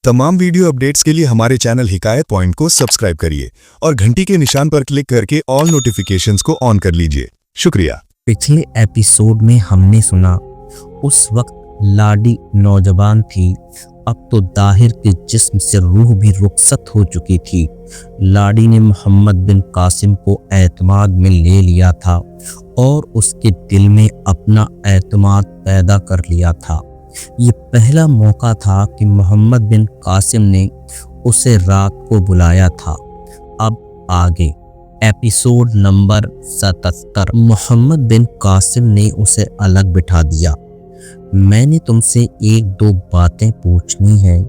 तमाम video updates के लिए हमारे चैनल हिकायत पॉइंट को सब्सक्राइब करिए और घंटी के निशान पर क्लिक करके ऑल नोटिफिकेशंस को ऑन कर लीजिए। शुक्रिया। पिछले एपिसोड में हमने सुना उस वक्त लाडी नौजवान थी, अब तो दाहिर के जिस्म से रूह भी रुखसत हो चुकी थी। लाडी ने मोहम्मद बिन कासिम को एतमाद में ले लिया था और उसके दिल में अपना एतमाद पैदा कर लिया था। ये पहला मौका था कि मोहम्मद बिन कासिम ने उसे रात को बुलाया था। अब आगे एपिसोड नंबर 77। मोहम्मद बिन कासिम ने उसे अलग बिठा दिया। मैंने तुमसे एक दो बातें पूछनी है,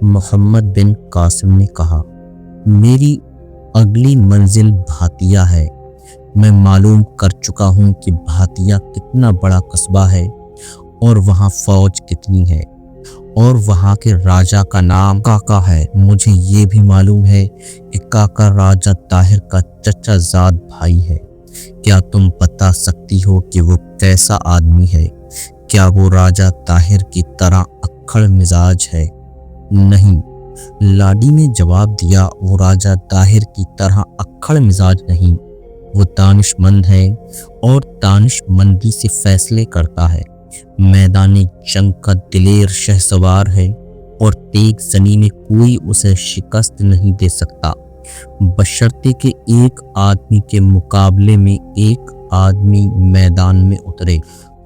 मोहम्मद बिन कासिम ने कहा। मेरी अगली मंजिल भातिया है। मैं मालूम कर चुका हूँ कि भातिया कितना बड़ा कस्बा है और वहाँ फौज कितनी है और वहाँ के राजा का नाम काका है। मुझे ये भी मालूम है कि काका राजा ताहिर का चचा जाद भाई है। क्या तुम बता सकती हो कि वो कैसा आदमी है? क्या वो राजा ताहिर की तरह अक्खड़ मिजाज है? नहीं, लाडी ने जवाब दिया, वो राजा ताहिर की तरह अक्खड़ मिजाज नहीं, वो दानिशमंद है और दानिशमंदी से फैसले करता है। मैदानी जंग का दिलेर शहसवार है और तेग जनी में कोई उसे शिकस्त नहीं दे सकता, बशर्ते कि एक आदमी के मुकाबले में एक आदमी मैदान में उतरे।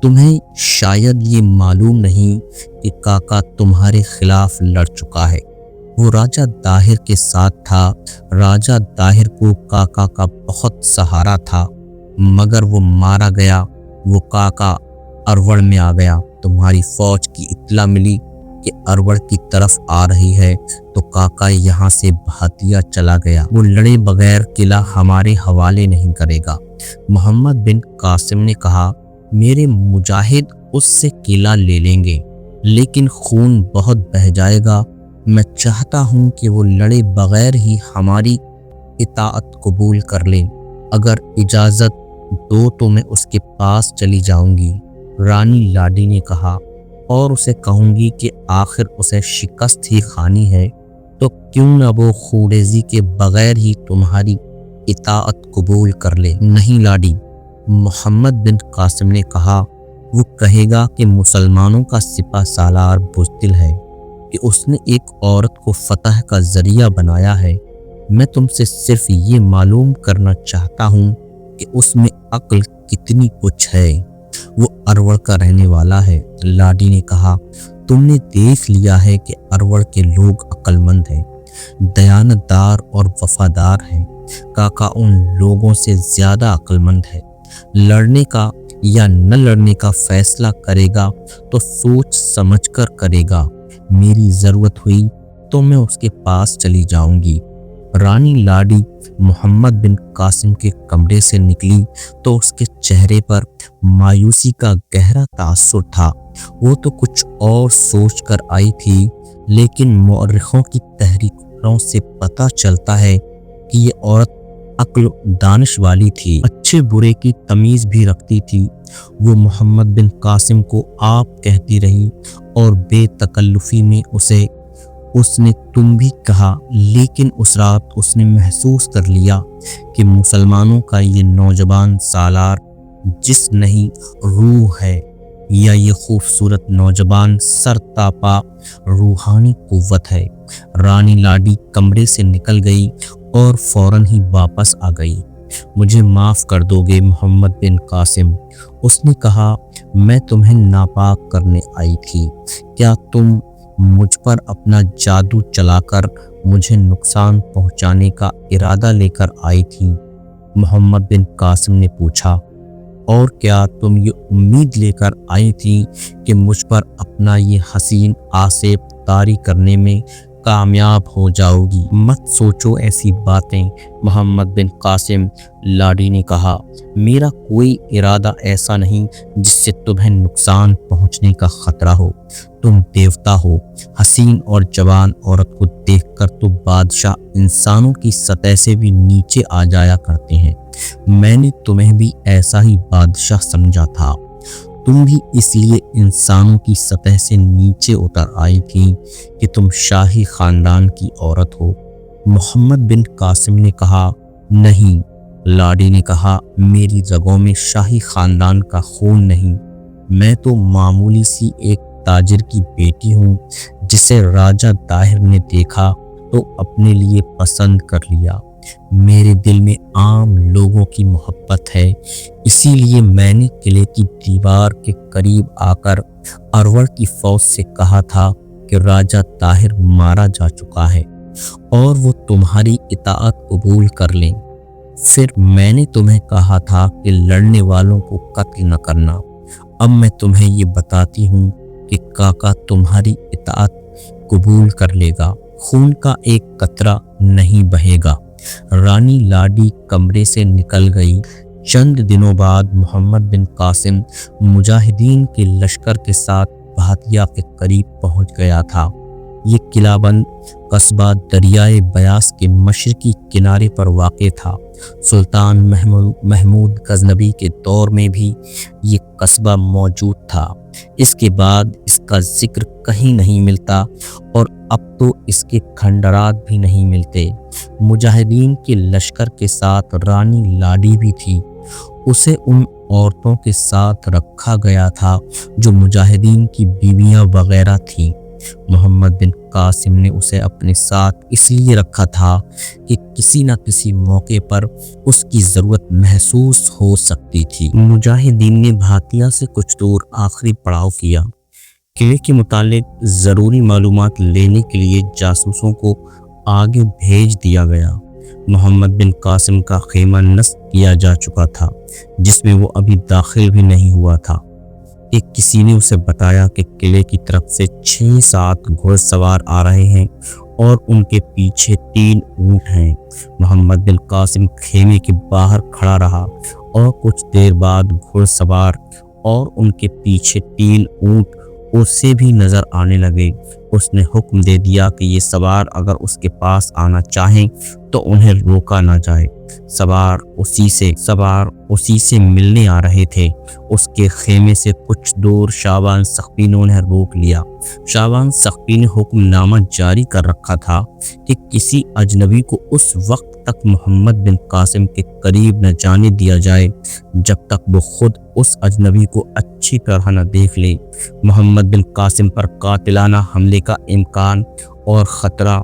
तुम्हें शायद ये मालूम नहीं कि काका तुम्हारे खिलाफ लड़ चुका है। वो राजा दाहिर के साथ था। राजा दाहिर को काका का बहुत सहारा था, मगर वो मारा गया। वो काका अरवड़ में आ गया। तुम्हारी फौज की इत्तला मिली कि अरवड़ की तरफ आ रही है तो काका यहाँ से भातिया चला गया। वो लड़े बगैर किला हमारे हवाले नहीं करेगा। मोहम्मद बिन कासिम ने कहा, मेरे मुजाहिद उससे किला ले लेंगे, लेकिन खून बहुत बह जाएगा। मैं चाहता हूँ कि वो लड़े बगैर ही हमारी इताअत कबूल कर ले। अगर इजाज़त दो तो मैं उसके पास चली जाऊंगी। रानी लाडी ने कहा, और उसे कहूंगी कि आखिर उसे शिकस्त ही खानी है तो क्यों न वो खूरेजी के बगैर ही तुम्हारी इताअत कबूल कर ले। नहीं लाडी, मोहम्मद बिन कासिम ने कहा, वो कहेगा कि मुसलमानों का सिपा सालार बुज़दिल है कि उसने एक औरत को फतह का जरिया बनाया है। मैं तुमसे सिर्फ ये मालूम करना चाहता हूँ कि उसमें अक्ल कितनी कुछ है। वो अरवड़ का रहने वाला है। लाडी ने कहा, तुमने देख लिया है कि अरवड़ के लोग अक्लमंद हैं, दयानतदार और वफादार हैं। काका उन लोगों से ज्यादा अक्लमंद है। लड़ने का या न लड़ने का फैसला करेगा तो सोच समझकर करेगा। मेरी जरूरत हुई तो मैं उसके पास चली जाऊंगी। रानी लाडी मोहम्मद बिन कासिम के कमरे से निकली तो उसके चेहरे पर मायूसी का गहरा तासुर था। वो तो कुछ और सोच कर आई थी, लेकिन मौरखों की तहरीरों से पता चलता है कि ये औरत अक्ल दानिश वाली थी, अच्छे बुरे की तमीज़ भी रखती थी। वो मोहम्मद बिन कासिम को आप कहती रही और बेतकल्लुफ़ी में उसने तुम भी कहा, लेकिन उस रात उसने महसूस कर लिया कि मुसलमानों का ये नौजवान सालार जिस्म नहीं रूह है, या ये खूबसूरत नौजवान सरतापा रूहानी कुव्वत है। रानी लाडी कमरे से निकल गई और फौरन ही वापस आ गई। मुझे माफ़ कर दोगे मोहम्मद बिन कासिम, उसने कहा, मैं तुम्हें नापाक करने आई थी। क्या तुम मुझ पर अपना जादू चलाकर मुझे नुकसान पहुंचाने का इरादा लेकर आई थी? मोहम्मद बिन कासिम ने पूछा। और क्या तुम ये उम्मीद लेकर आई थी कि मुझ पर अपना ये हसीन आसेब तारी करने में कामयाब हो जाओगी? मत सोचो ऐसी बातें मोहम्मद बिन कासिम, लाडी ने कहा। मेरा कोई इरादा ऐसा नहीं जिससे तुम्हें नुकसान पहुंचने का खतरा हो। तुम देवता हो। हसीन और जवान औरत को देखकर तो बादशाह इंसानों की सतह से भी नीचे आ जाया करते हैं। मैंने तुम्हें भी ऐसा ही बादशाह समझा था। तुम भी इसलिए इंसानों की सतह से नीचे उतर आई थी कि तुम शाही खानदान की औरत हो। मोहम्मद बिन कासिम ने कहा, नहीं। लाडी ने कहा, मेरी रगों में शाही खानदान का खून नहीं, मैं तो मामूली सी एक ताजिर की बेटी हूँ जिसे राजा दाहिर ने देखा तो अपने लिए पसंद कर लिया। मेरे दिल में आम लोगों की मोहब्बत है, इसीलिए मैंने किले की दीवार के करीब आकर अरवर की फौज से कहा था कि राजा ताहिर मारा जा चुका है और वो तुम्हारी इताअत कबूल कर लें। फिर मैंने तुम्हें कहा था कि लड़ने वालों को कत्ल न करना। अब मैं तुम्हें ये बताती हूँ कि काका तुम्हारी इताअत कबूल कर लेगा, खून का एक कतरा नहीं बहेगा। रानी लाडी कमरे से निकल गई। चंद दिनों बाद मोहम्मद बिन कासिम मुजाहिदीन के लश्कर के साथ भातिया के करीब पहुंच गया था। ये किलाबंद कस्बा दरियाए बयास के मशरकी किनारे पर वाक़ था। सुल्तान महमूद गजनबी के दौर में भी ये कस्बा मौजूद था। इसके बाद इसका जिक्र कहीं नहीं मिलता और अब तो इसके खंडरात भी नहीं मिलते। मुजाहिदीन के लश्कर के साथ रानी लाडी भी थी। उसे उन औरतों के साथ रखा गया था जो मुजाहिदीन की बीवियां वगैरह थीं। मोहम्मद बिन कासिम ने उसे अपने साथ इसलिए रखा था कि किसी न किसी मौके पर उसकी ज़रूरत महसूस हो सकती थी। मुजाहिदीन ने भातिया से कुछ दूर आखिरी पड़ाव किया। किले के मुतालिक ज़रूरी मालूमात लेने के लिए जासूसों को आगे भेज दिया गया। मोहम्मद बिन कासिम का खेमा नस्ब किया जा चुका था, जिसमें वो अभी दाखिल भी नहीं हुआ था। एक किसी ने उसे बताया कि किले की तरफ से 6-7 घुड़सवार आ रहे हैं और उनके पीछे 3 ऊँट हैं। मोहम्मद बिन कासिम खेमे के बाहर खड़ा रहा और कुछ देर बाद घुड़सवार और उनके पीछे 3 ऊँट उसे भी नजर आने लगे। उसने हुक्म दे दिया कि ये सवार अगर उसके पास आना चाहें तो उन्हें रोका ना जाए। सवार उसी से मिलने आ रहे थे। उसके खेमे से कुछ दूर शाबान सख्ती ने उन्हें रोक लिया। शाबान सख्ती ने हुक्मनामा जारी कर रखा था कि किसी अजनबी को उस वक्त तक मोहम्मद बिन कासिम के करीब न जाने दिया जाए जब तक वो खुद उस अजनबी को अच्छी तरह न देख ले। मोहम्मद बिन कासिम पर कातिलाना हमले का इम्कान और ख़तरा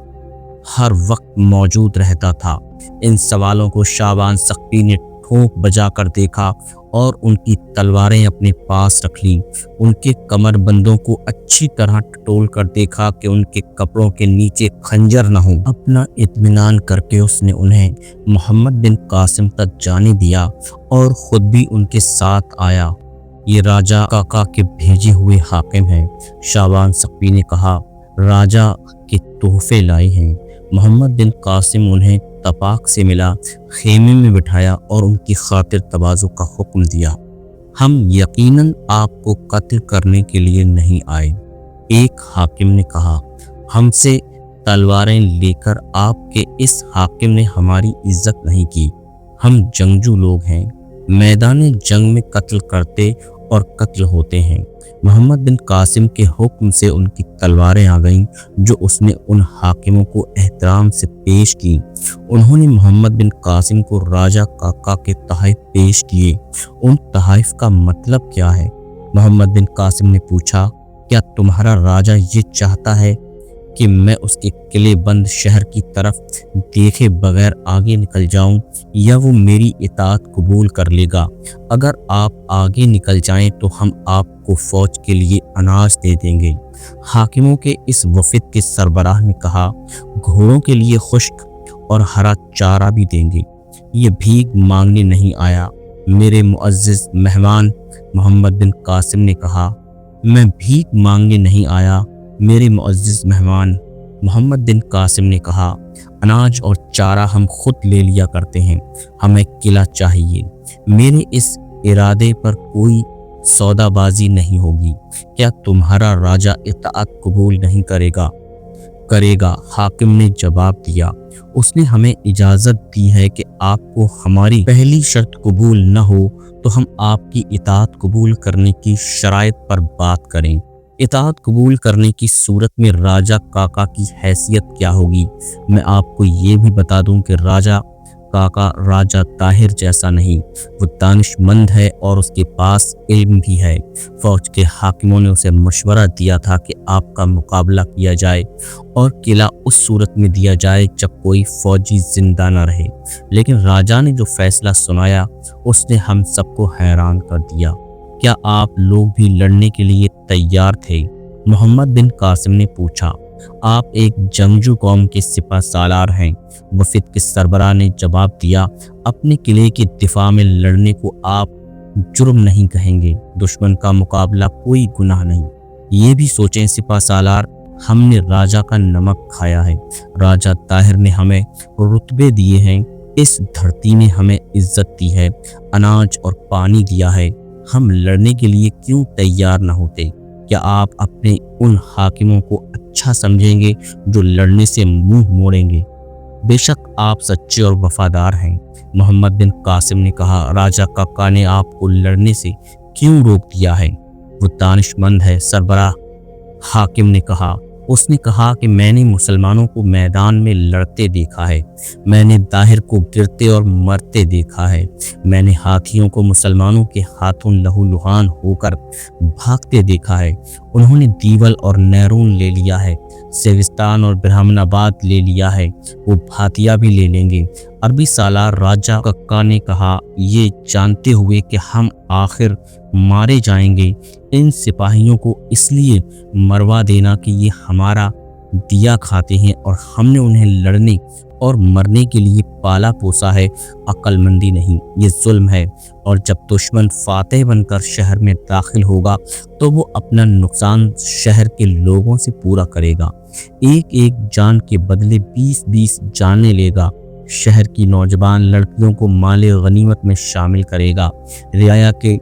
हर वक्त मौजूद रहता था। इन सवालों को शाबान सख्ती ने ठोंक बजा कर देखा और उनकी तलवारें अपने पास रख लीं। उनके कमरबंदों को अच्छी तरह टटोल कर देखा कि उनके कपड़ों के नीचे खंजर न हो। अपना इत्मीनान करके उसने उन्हें मोहम्मद बिन कासिम तक जाने दिया और ख़ुद भी उनके साथ आया। ये राजा काका के भेजे हुए हाकिम हैं। शाबान सख्ती ने कहा, राजा के तोहफे लाए हैं। मोहम्मद बिन कासिम उन्हें तपाक से मिला, खेमे में बिठाया और उनकी खातिर तवाज़ु का हुक्म दिया। हम यकीनन आपको कत्ल करने के लिए नहीं आए। एक हाकिम ने कहा, हमसे तलवारें लेकर आपके इस हाकिम ने हमारी इज्जत नहीं की। हम जंगजू लोग हैं, मैदान जंग में कत्ल करते और कत्ल होते हैं। मोहम्मद बिन कासिम के हुक्म से उनकी तलवारें आ गईं जो उसने उन हाकिमों को एहतराम से पेश की। उन्होंने मोहम्मद बिन कासिम को राजा काका के तहफ़ पेश किए। उन तहफ़ का मतलब क्या है? मोहम्मद बिन कासिम ने पूछा, क्या तुम्हारा राजा ये चाहता है कि मैं उसके किले बंद शहर की तरफ देखे बगैर आगे निकल जाऊं, या वो मेरी इताअत कबूल कर लेगा? अगर आप आगे निकल जाएं तो हम आपको फौज के लिए अनाज दे देंगे। हाकिमों के इस वफद के सरबराह ने कहा, घोड़ों के लिए खुश्क और हरा चारा भी देंगे। ये भीख मांगने नहीं आया मेरे मुअज़्ज़िज़ मेहमान। मोहम्मद बिन कासिम ने कहा, मैं भीख मांगने नहीं आया मेरे मुअज़्ज़िज़ मेहमान। मोहम्मद बिन कासिम ने कहा, अनाज और चारा हम खुद ले लिया करते हैं, हमें किला चाहिए। मेरे इस इरादे पर कोई सौदाबाजी नहीं होगी। क्या तुम्हारा राजा इताअत कबूल नहीं करेगा? करेगा। हाकिम ने जवाब दिया, उसने हमें इजाज़त दी है कि आपको हमारी पहली शर्त कबूल न हो तो हम आपकी इताअत कबूल करने की शराइत पर बात करें। इताअत कबूल करने की सूरत में राजा काका की हैसियत क्या होगी? मैं आपको ये भी बता दूं कि राजा काका राजा ताहिर जैसा नहीं, वो दानिशमंद है और उसके पास इल्म भी है। फौज के हाकिमों ने उसे मशवरा दिया था कि आपका मुकाबला किया जाए और किला उस सूरत में दिया जाए जब कोई फौजी जिंदा न रहे, लेकिन राजा ने जो फैसला सुनाया उसने हम सबको हैरान कर दिया। क्या आप लोग भी लड़ने के लिए तैयार थे? मोहम्मद बिन कासिम ने पूछा। आप एक जंगजू कौम के सिपा सालार हैं, वफद के सरबराह ने जवाब दिया। अपने किले के दिफा में लड़ने को आप जुर्म नहीं कहेंगे, दुश्मन का मुकाबला कोई गुनाह नहीं। ये भी सोचें सिपा सालार, हमने राजा का नमक खाया है, राजा ताहिर ने हमें रुतबे दिए हैं, इस धरती ने हमें इज्जत दी है, अनाज और पानी दिया है, हम लड़ने के लिए क्यों तैयार न होते? क्या आप अपने उन हाकिमों को अच्छा समझेंगे जो लड़ने से मुंह मोड़ेंगे? बेशक आप सच्चे और वफादार हैं, मोहम्मद बिन कासिम ने कहा। राजा काका ने आपको लड़ने से क्यों रोक दिया है? वो दानिशमंद है, सरबराह हाकिम ने कहा। उसने कहा कि मैंने मुसलमानों को मैदान में लड़ते देखा है, मैंने ताहिर को गिरते और मरते देखा है, मैंने हाथियों को मुसलमानों के हाथों लहूलुहान होकर भागते देखा है। उन्होंने दीवल और नैरून ले लिया है, सेविस्तान और ब्राह्मणाबाद ले लिया है, वो भातिया भी ले लेंगे। अरबी सालार राजा कक्का ने कहा, ये जानते हुए कि हम आखिर मारे जाएंगे, इन सिपाहियों को इसलिए मरवा देना कि ये हमारा दिया खाते हैं और हमने उन्हें लड़ने और मरने के लिए पाला पोसा है, अक्लमंदी नहीं, ये जुल्म है। और जब दुश्मन फातेह बनकर शहर में दाखिल होगा तो वो अपना नुकसान शहर के लोगों से पूरा करेगा, एक एक जान के बदले 20-20 जानें लेगा, शहर की नौजवान लड़कियों को माले गनीमत में शामिल करेगा। रियाया के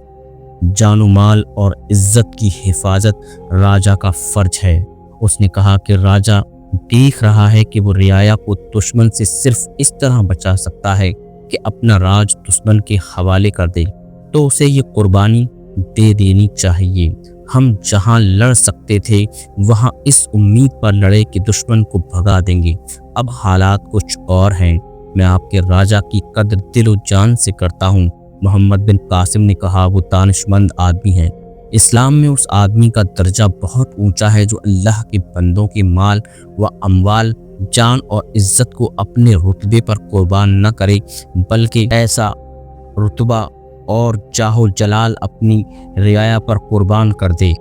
जानो माल और इज्जत की हिफाजत राजा का फर्ज है। उसने कहा कि राजा देख रहा है कि वो रियाया को दुश्मन से सिर्फ इस तरह बचा सकता है कि अपना राज दुश्मन के हवाले कर दे, तो उसे ये कुर्बानी दे देनी चाहिए। हम जहां लड़ सकते थे वहां इस उम्मीद पर लड़े कि दुश्मन को भगा देंगे। अब हालात कुछ और हैं, मैं आपके राजा की कद्र दिलो जान से करता हूँ, मोहम्मद बिन कासिम ने कहा। वो दानिशमंद आदमी है, इस्लाम में उस आदमी का दर्जा बहुत ऊंचा है जो अल्लाह के बंदों के माल व अमवाल, जान और इज्जत को अपने रुतबे पर कुर्बान न करे, बल्कि ऐसा रुतबा और जाहो जलाल अपनी रियाया पर कुर्बान कर दे